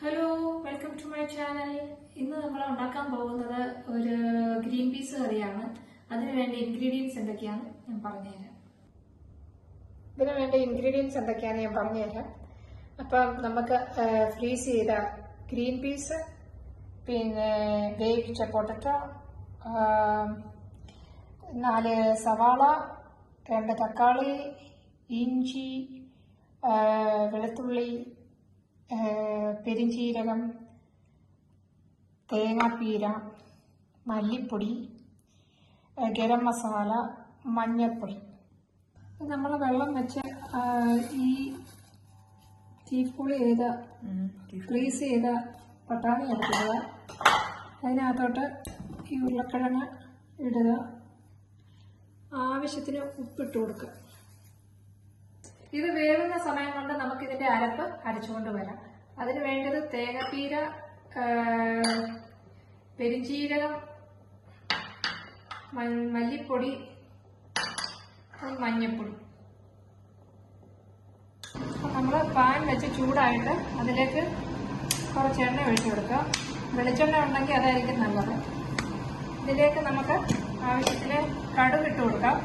Hello, welcome to my channel. ഇന്ന് നമ്മൾ ഉണ്ടാക്കാൻ പോകുന്നത് ഒരു ഗ്രീൻ പീസ് കറിയാണ്. അതിന് വേണ്ട ഇൻഗ്രീഡിയൻസ് എന്തൊക്കെയാണ് ഞാൻ പറഞ്ഞുതരാം. അപ്പം നമുക്ക് ഫ്രീസ് ചെയ്ത ഗ്രീൻ പീസ്, പിന്നെ വേവിച്ച പൊട്ടറ്റോ, 4 സവാള, 2 തക്കാളി, ഇഞ്ചി, വെളുത്തുള്ളി, പെരിഞ്ചീരകം, തേങ്ങാപ്പീര, മല്ലിപ്പൊടി, ഗരം മസാല, മഞ്ഞൾപ്പൊടി. നമ്മൾ വെള്ളം വെച്ച് ഈ തീപ്പുളി ചെയ്ത ഫ്രീസ് ചെയ്ത പട്ടാണി എടുക്കുക. അതിനകത്തോട്ട് ഈ ഉരുളക്കിഴങ്ങ് ഇടുക. ആവശ്യത്തിന് ഉപ്പിട്ട് കൊടുക്കുക. ഇത് വേവുന്ന സമയം കൊണ്ട് നമുക്ക് ഇതിന്റെ അരപ്പ് അരച്ചുകൊണ്ട് വരാം. അതിന് വേണ്ടത് തേങ്ങാപ്പീര, പെരിഞ്ചീരകം, മല്ലിപ്പൊടി, മഞ്ഞൾപ്പൊടി. അപ്പം നമ്മൾ പാൻ വെച്ച് ചൂടായിട്ട് അതിലേക്ക് കുറച്ച് എണ്ണ ഒഴിച്ചു കൊടുക്കുക. വെളിച്ചെണ്ണ ഉണ്ടെങ്കിൽ അതായിരിക്കും നല്ലത്. ഇതിലേക്ക് നമുക്ക് ആവശ്യത്തിന് കടുക് ഇട്ട് കൊടുക്കാം.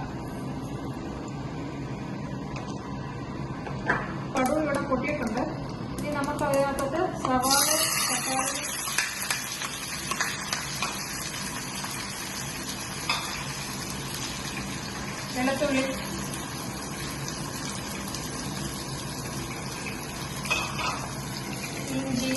കടുക് ഇവിടെ പൊട്ടിയിട്ടുണ്ട്. ഇനി നമുക്ക് അതിനകത്തോട്ട് സവാള, തക്കാളി, വെളുത്തുള്ളി, ഇഞ്ചി,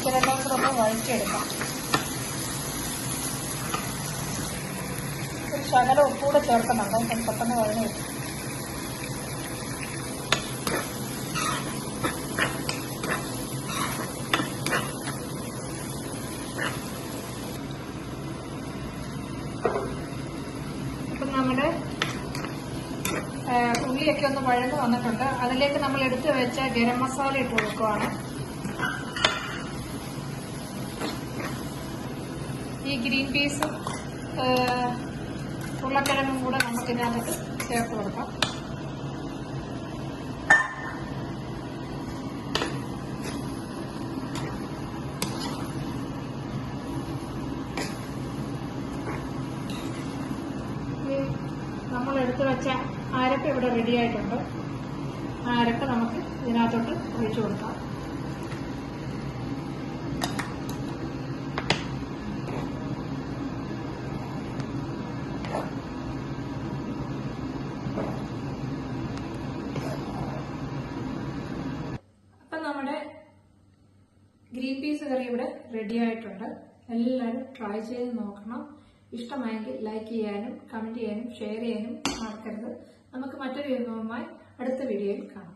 ഇതെല്ലാം കൂടെ ഒന്ന് വഴറ്റിയെടുക്കാം. ഒരു ശകലം ഉപ്പൂടെ ചേർക്കുന്നുണ്ട്, പെട്ടെന്ന് വഴഞ്ഞു കിട്ടും. അപ്പം നമ്മുടെ ഉള്ളിയൊക്കെ ഒന്ന് വഴന്ന് വന്നിട്ടുണ്ട്. അതിലേക്ക് നമ്മൾ എടുത്തു വെച്ച ഗരം മസാല ഇട്ട് കൊടുക്കുവാണ്. ഈ ഗ്രീൻ പീസും ഉരുളക്കിഴങ്ങും കൂടെ നമുക്ക് ഇതിനകത്ത് ചേർത്ത് കൊടുക്കാം. നമ്മൾ എടുത്തു വെച്ച അരപ്പ് ഇവിടെ റെഡി ആയിട്ടുണ്ട്. ആ അരപ്പ് നമുക്ക് ഇതിനകത്തോട്ട് ഒഴിച്ചു കൊടുക്കാം. അപ്പം നമ്മുടെ ഗ്രീൻ പീസ് കറി ഇവിടെ റെഡി ആയിട്ടുണ്ട്. എല്ലാവരും ട്രൈ ചെയ്ത് നോക്കണം. ഇഷ്ടമായെങ്കിൽ ലൈക്ക് ചെയ്യാനും കമന്റ് ചെയ്യാനും ഷെയർ ചെയ്യാനും മറക്കരുത്. നമുക്ക് മറ്റൊരു വിഭവമായി അടുത്ത വീഡിയോയിൽ കാണാം.